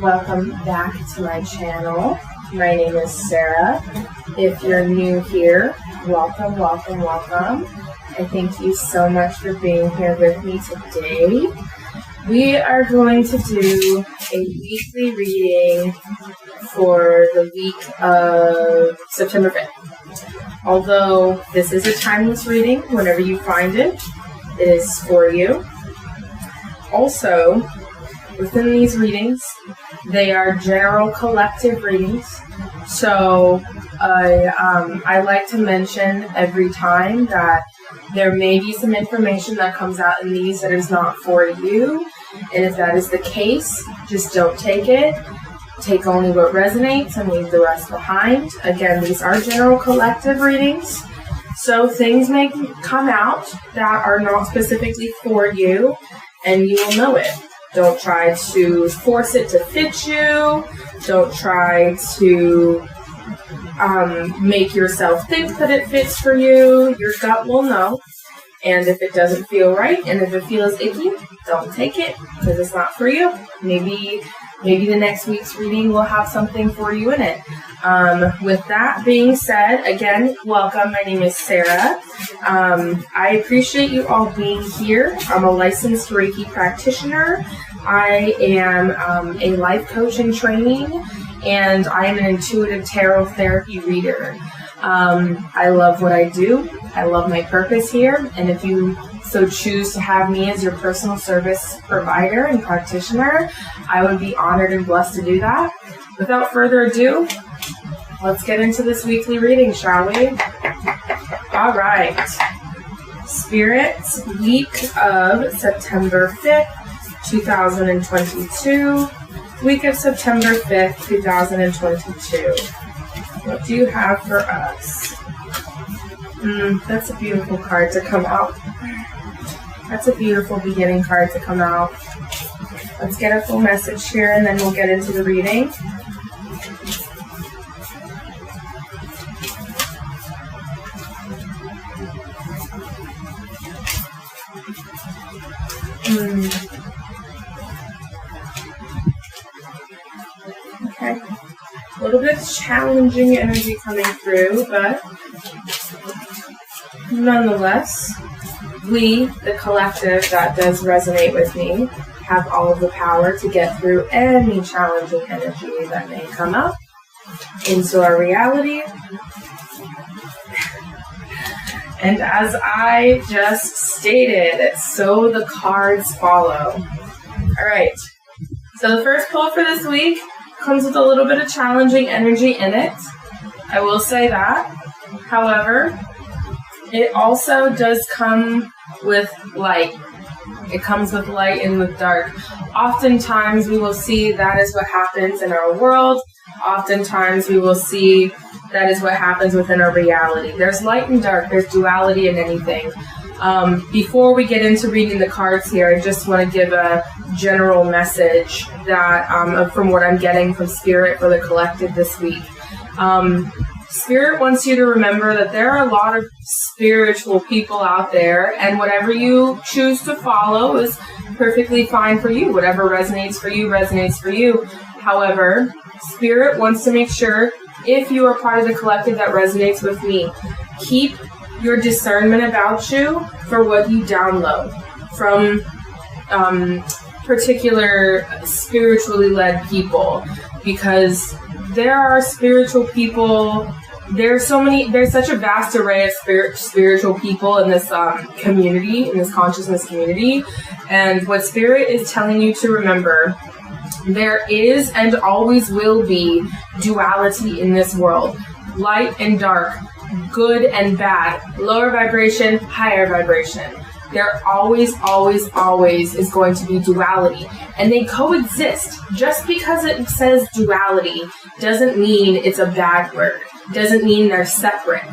Welcome back to my channel. My name is Sarah. If you're new here, welcome. I thank you so much for being here with me today. We are going to do a weekly reading for the week of September 5th. Although this is a timeless reading, whenever you find it, it is for you. Also, within these readings, they are general collective readings. So I like to mention every time that there may be some information that comes out in these that is not for you. And if that is the case, just don't take it. Take only what resonates and leave the rest behind. Again, these are general collective readings. So things may come out that are not specifically for you, and you will know it. Don't try to force it to fit you. Don't try to make yourself think that it fits for you. Your gut will know. And if it doesn't feel right, and if it feels icky, don't take it, because it's not for you. Maybe the next week's reading will have something for you in it. With that being said, again, welcome. My name is Sarah. I appreciate you all being here. I'm a licensed Reiki practitioner. I am a life coach in training, and I am an intuitive tarot therapy reader. I love what I do. I love my purpose here, and if you so choose to have me as your personal service provider and practitioner, I would be honored and blessed to do that. Without further ado, let's get into this weekly reading, shall we? All right. Spirit, week of September 5th, 2022. Week of September 5th, 2022. What do you have for us? That's a beautiful card to come out. That's a beautiful beginning card to come out. Let's get a full message here, and then we'll get into the reading. Okay. A little bit challenging energy coming through, but nonetheless, we, the collective that does resonate with me, have all of the power to get through any challenging energy that may come up into our reality. And as I just stated, so the cards follow. All right. So the first pull for this week comes with a little bit of challenging energy in it. I will say that. However, it also does come with light. It comes with light and with dark. Oftentimes we will see that is what happens in our world. Oftentimes we will see that is what happens within our reality. There's light and dark. There's duality in anything. Before we get into reading the cards here, I just want to give a general message that from what I'm getting from Spirit for the collective this week. Spirit wants you to remember that there are a lot of spiritual people out there, and whatever you choose to follow is perfectly fine for you. Whatever resonates for you, resonates for you. However, Spirit wants to make sure, if you are part of the collective that resonates with me, keep your discernment about you for what you download from particular spiritually led people, because there are spiritual people. There's such a vast array of spiritual people in this community, in this consciousness community. And what Spirit is telling you to remember, there is and always will be duality in this world. Light and dark, good and bad, lower vibration, higher vibration. There always is going to be duality. And they coexist. Just because it says duality doesn't mean it's a bad word. Doesn't mean they're separate.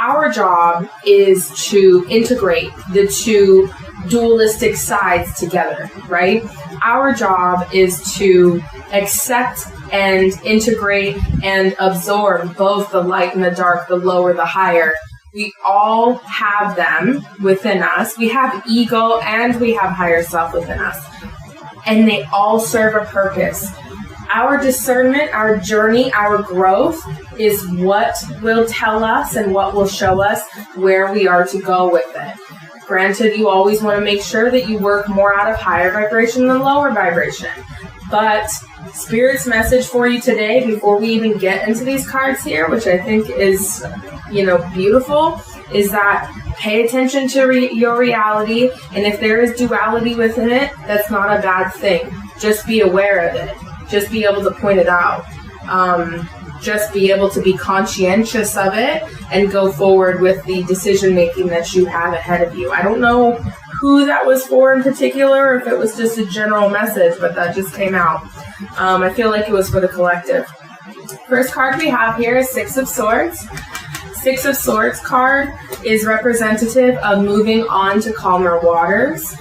Our job is to integrate the two dualistic sides together, right? Our job is to accept and integrate and absorb both the light and the dark, the lower, the higher, We all have them within us. We have ego and we have higher self within us. And they all serve a purpose. Our discernment, our journey, our growth is what will tell us and what will show us where we are to go with it. Granted, you always want to make sure that you work more out of higher vibration than lower vibration. But Spirit's message for you today, before we even get into these cards here, which I think is, beautiful, is that pay attention to your reality. And if there is duality within it, that's not a bad thing. Just be aware of it. Just be able to point it out. Just be able to be conscientious of it and go forward with the decision making that you have ahead of you. I don't know who that was for in particular, or if it was just a general message, but that just came out. I feel like it was for the collective. First card we have here is Six of Swords. Six of Swords card is representative of moving on to calmer waters.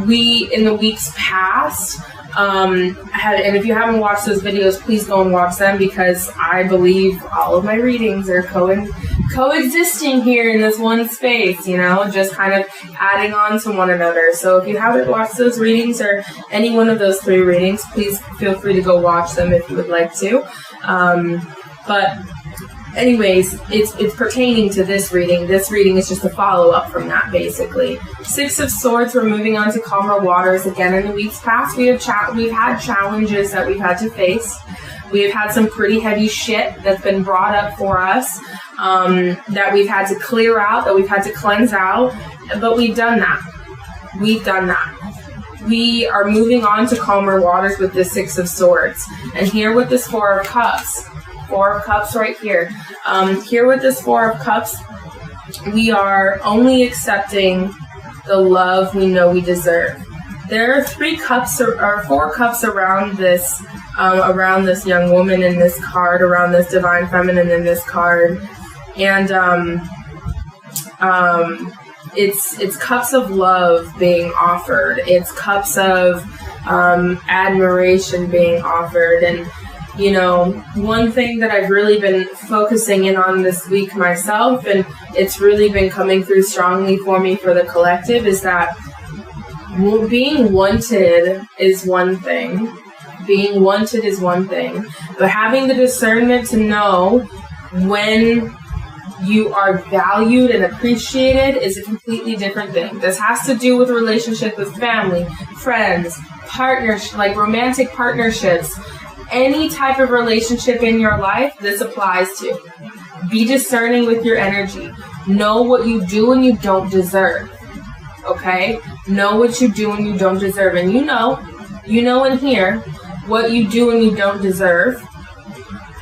We, in the weeks past, and if you haven't watched those videos, please go and watch them, because I believe all of my readings are coexisting here in this one space, just kind of adding on to one another. So if you haven't watched those readings or any one of those 3 readings, please feel free to go watch them if you would like to. But anyways, it's pertaining to this reading. This reading is just a follow-up from that, basically. Six of Swords, we're moving on to calmer waters. Again, in the weeks past, we've had challenges that we've had to face. We've had some pretty heavy shit that's been brought up for us, that we've had to clear out, that we've had to cleanse out, but we've done that. We are moving on to calmer waters with this Six of Swords. And here with this Four of Cups. Four of Cups right here. Here with this Four of Cups, we are only accepting the love we know we deserve. There are 4 cups around this young woman in this card, around this divine feminine in this card, and it's cups of love being offered. It's cups of admiration being offered. And one thing that I've really been focusing in on this week myself, and it's really been coming through strongly for me for the collective, is that being wanted is one thing. Being wanted is one thing. But having the discernment to know when you are valued and appreciated is a completely different thing. This has to do with relationship with family, friends, partners, like romantic partnerships. Any type of relationship in your life, this applies to. Be discerning with your energy. Know what you do and you don't deserve. Okay? Know what you do and you don't deserve. And you know in here what you do and you don't deserve.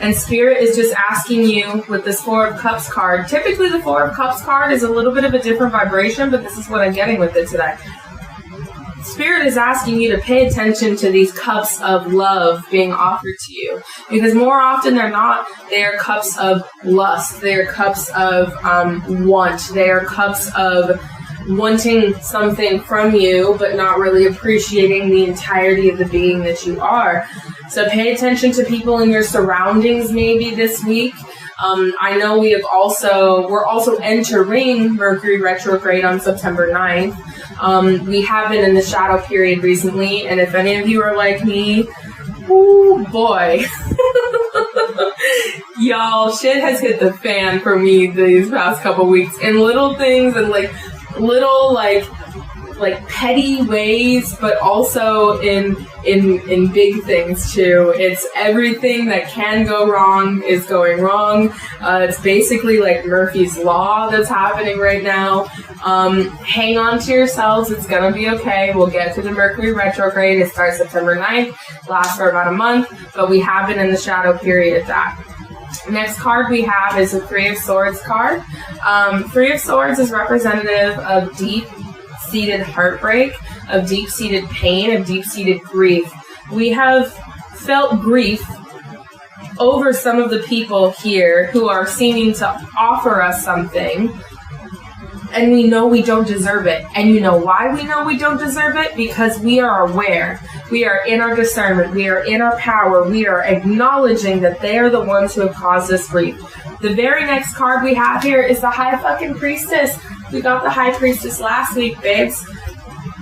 And Spirit is just asking you with this Four of Cups card. Typically the Four of Cups card is a little bit of a different vibration, but this is what I'm getting with it today. Spirit is asking you to pay attention to these cups of love being offered to you, because more often than not, they are cups of lust. They are cups of want. They are cups of wanting something from you, but not really appreciating the entirety of the being that you are. So pay attention to people in your surroundings maybe this week. I know we're also entering Mercury retrograde on September 9th. We have been in the shadow period recently, and if any of you are like me, oh boy. Y'all, shit has hit the fan for me these past couple weeks, in little things and little petty ways, but also in big things too. It's everything that can go wrong is going wrong. It's basically like Murphy's Law that's happening right now. Hang on to yourselves. It's gonna be okay. We'll get to the Mercury retrograde. It starts September 9th, lasts for about a month, but we have been in the shadow period of that. Next card we have is a Three of Swords card. Three of Swords is representative of deep-seated heartbreak, of deep-seated pain, of deep-seated grief. We have felt grief over some of the people here who are seeming to offer us something, and we know we don't deserve it. And you know why we know we don't deserve it? Because we are aware. We are in our discernment. We are in our power. We are acknowledging that they are the ones who have caused us grief. The very next card we have here is the High fucking Priestess. We got the High Priestess last week, babes.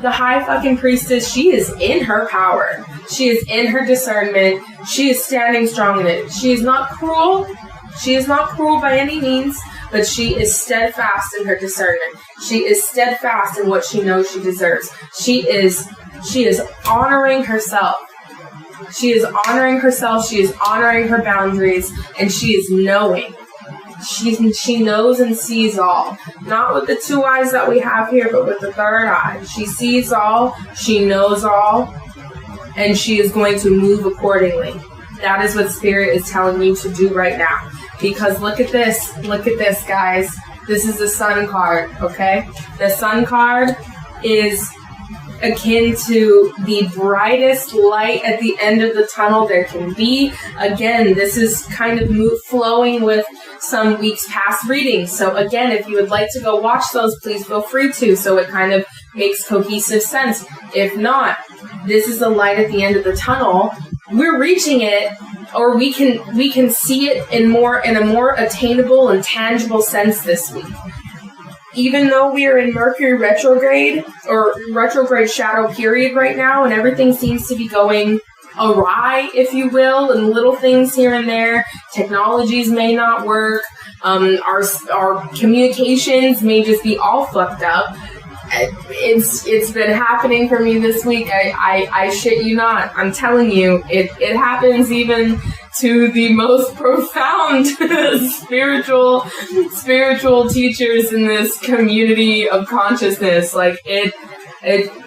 The High fucking Priestess, she is in her power. She is in her discernment. She is standing strong in it. She is not cruel. She is not cruel by any means, but she is steadfast in her discernment. She is steadfast in what she knows she deserves. She is honoring herself. She is honoring herself. She is honoring her boundaries, and she is knowing. She knows and sees all. Not with the two eyes that we have here, but with the third eye. She sees all, she knows all, and she is going to move accordingly. That is what Spirit is telling you to do right now. Because look at this, guys. This is the Sun card, okay? The Sun card is akin to the brightest light at the end of the tunnel there can be. Again, this is kind of flowing with some weeks past readings. So again, if you would like to go watch those, please feel free to, so it kind of makes cohesive sense. If not, this is the light at the end of the tunnel. We're reaching it, or we can see it in a more attainable and tangible sense this week. Even though we are in Mercury retrograde, or retrograde shadow period right now, and everything seems to be going awry, if you will, and little things here and there, technologies may not work, our communications may just be all fucked up. It's been happening for me this week. I shit you not. I'm telling you, it happens even to the most profound spiritual teachers in this community of consciousness. Like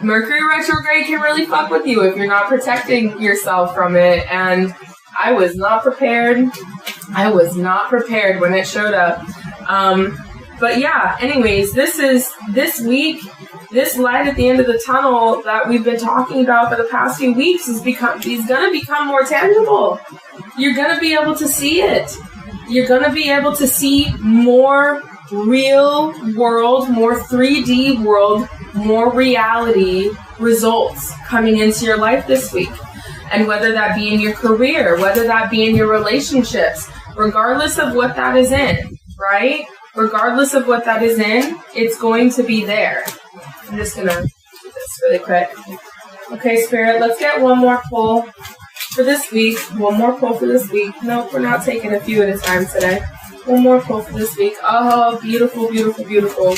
Mercury retrograde can really fuck with you if you're not protecting yourself from it. And I was not prepared. When it showed up. But yeah, anyways, this week, this light at the end of the tunnel that we've been talking about for the past few weeks is going to become more tangible. You're going to be able to see it. You're going to be able to see more real world, more 3D world, more reality results coming into your life this week. And whether that be in your career, whether that be in your relationships, regardless of what that is in, right? Regardless of what that is in, it's going to be there. I'm just going to do this really quick. Okay, Spirit, let's get one more pull for this week. One more pull for this week. Nope, we're not taking a few at a time today. One more pull for this week. Oh, beautiful, beautiful, beautiful.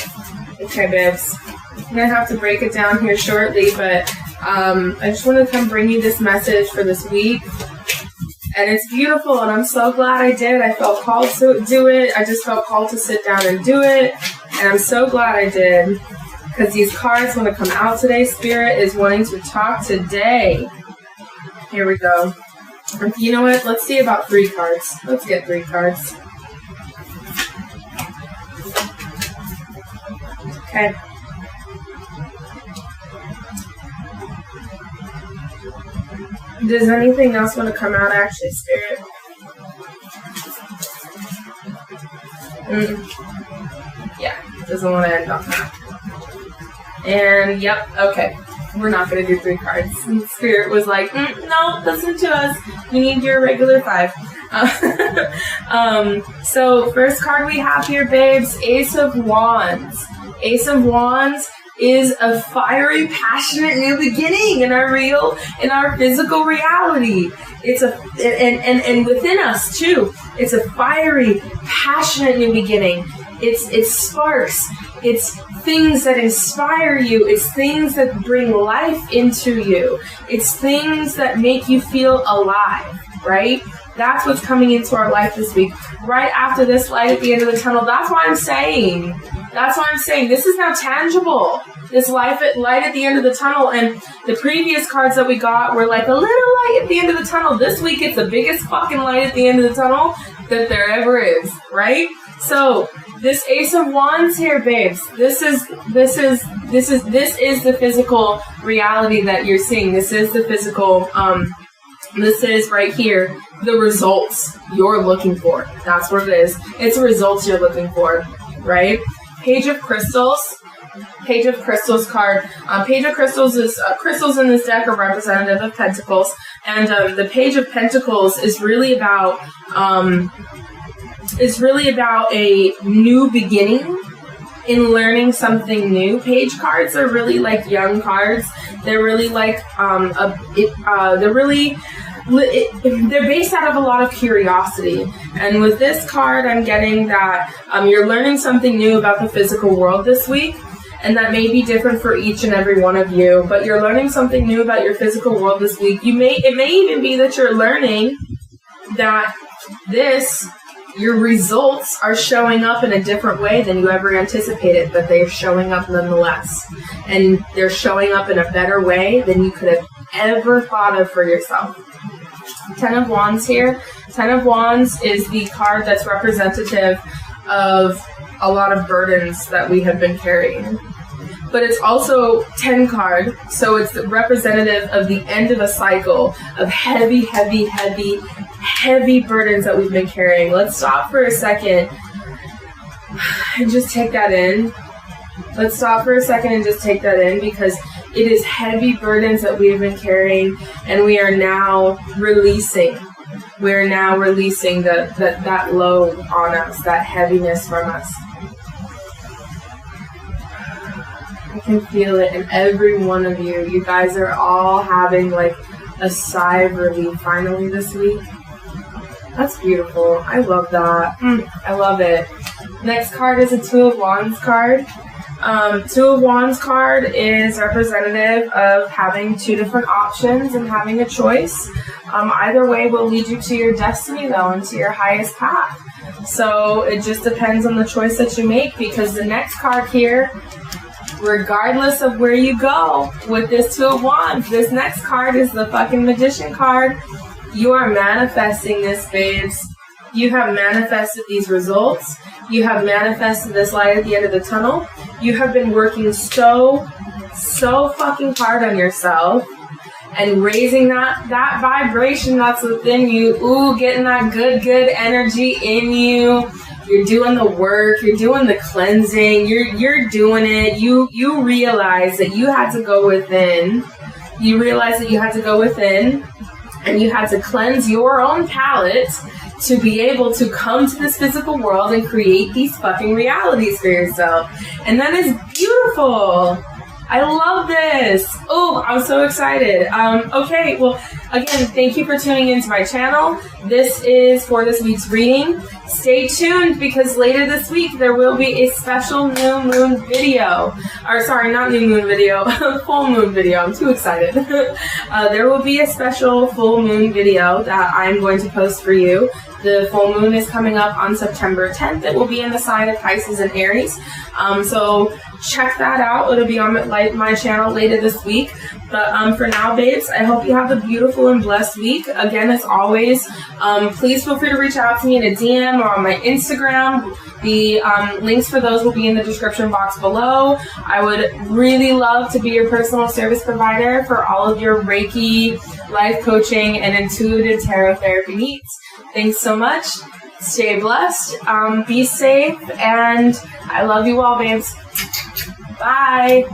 Okay, babes. I'm going to have to break it down here shortly, but I just want to come bring you this message for this week. And it's beautiful, and I'm so glad I did. I felt called to do it. I just felt called to sit down and do it. And I'm so glad I did, because these cards want to come out today. Spirit is wanting to talk today. Here we go. You know what? Let's see about 3 cards. Let's get 3 cards. Okay. Does anything else want to come out, actually, Spirit? Yeah, doesn't want to end on that. And, yep, okay. We're not going to do 3 cards. And Spirit was like, no, listen to us. You need your regular 5. So, first card we have here, babes, Ace of Wands. Ace of Wands is a fiery, passionate new beginning in our physical reality. It's and within us too. It's a fiery, passionate new beginning. It's sparks. It's things that inspire you. It's things that bring life into you. It's things that make you feel alive, right? That's what's coming into our life this week. Right after this light at the end of the tunnel. That's why I'm saying this is now tangible. This light at the end of the tunnel. And the previous cards that we got were like a little light at the end of the tunnel. This week it's the biggest fucking light at the end of the tunnel that there ever is, right? So this Ace of Wands here, babes, this is the physical reality that you're seeing. This is the physical this is right here the results you're looking for. That's what it is. It's the results you're looking for, right? Page of Crystals. Page of Crystals card. Page of Crystals is crystals in this deck are representative of Pentacles, and the Page of Pentacles is really about a new beginning in learning something new. Page cards are really like young cards. They're really like they're based out of a lot of curiosity. And with this card, I'm getting that you're learning something new about the physical world this week. And that may be different for each and every one of you, but you're learning something new about your physical world this week. It may even be that you're learning that your results are showing up in a different way than you ever anticipated, but they're showing up nonetheless. And they're showing up in a better way than you could have ever thought of for yourself. Ten of Wands here. Ten of Wands is the card that's representative of a lot of burdens that we have been carrying. But it's also 10 card, so it's representative of the end of a cycle of heavy burdens that we've been carrying. Let's stop for a second and just take that in. Let's stop for a second and just take that in, because it is heavy burdens that we've been carrying, and we are now releasing. We're now releasing that load on us, that heaviness from us. I can feel it in every one of you. You guys are all having like a sigh of relief finally this week. That's beautiful. I love that. I love it. Next card is a Two of Wands card. Two of Wands card is representative of having two different options and having a choice. Either way will lead you to your destiny, though, and to your highest path. So it just depends on the choice that you make, because the next card here, regardless of where you go with this Two of Wands, this next card is the fucking Magician card. You are manifesting this, babes. You have manifested these results. You have manifested this light at the end of the tunnel. You have been working so fucking hard on yourself and raising that vibration that's within you. Ooh, getting that good energy in you. You're doing the work. You're doing the cleansing. You're doing it. You realize that you had to go within. You realize that you had to go within, and you had to cleanse your own palette to be able to come to this physical world and create these fucking realities for yourself. And that is beautiful. I love this. Oh, I'm so excited. Okay, well, again, thank you for tuning into my channel. This is for this week's reading. Stay tuned, because later this week there will be a special new moon video. Or sorry, not new moon video, full moon video. I'm too excited. There will be a special full moon video that I'm going to post for you. The full moon is coming up on September 10th. It will be in the sign of Pisces and Aries. So check that out. It'll be on my channel later this week. But for now, babes, I hope you have a beautiful and blessed week. Again, as always, please feel free to reach out to me in a DM or on my Instagram. The links for those will be in the description box below. I would really love to be your personal service provider for all of your Reiki, life coaching, and intuitive tarot therapy needs. Thanks so much. Stay blessed. Be safe. And I love you all, babes. Bye.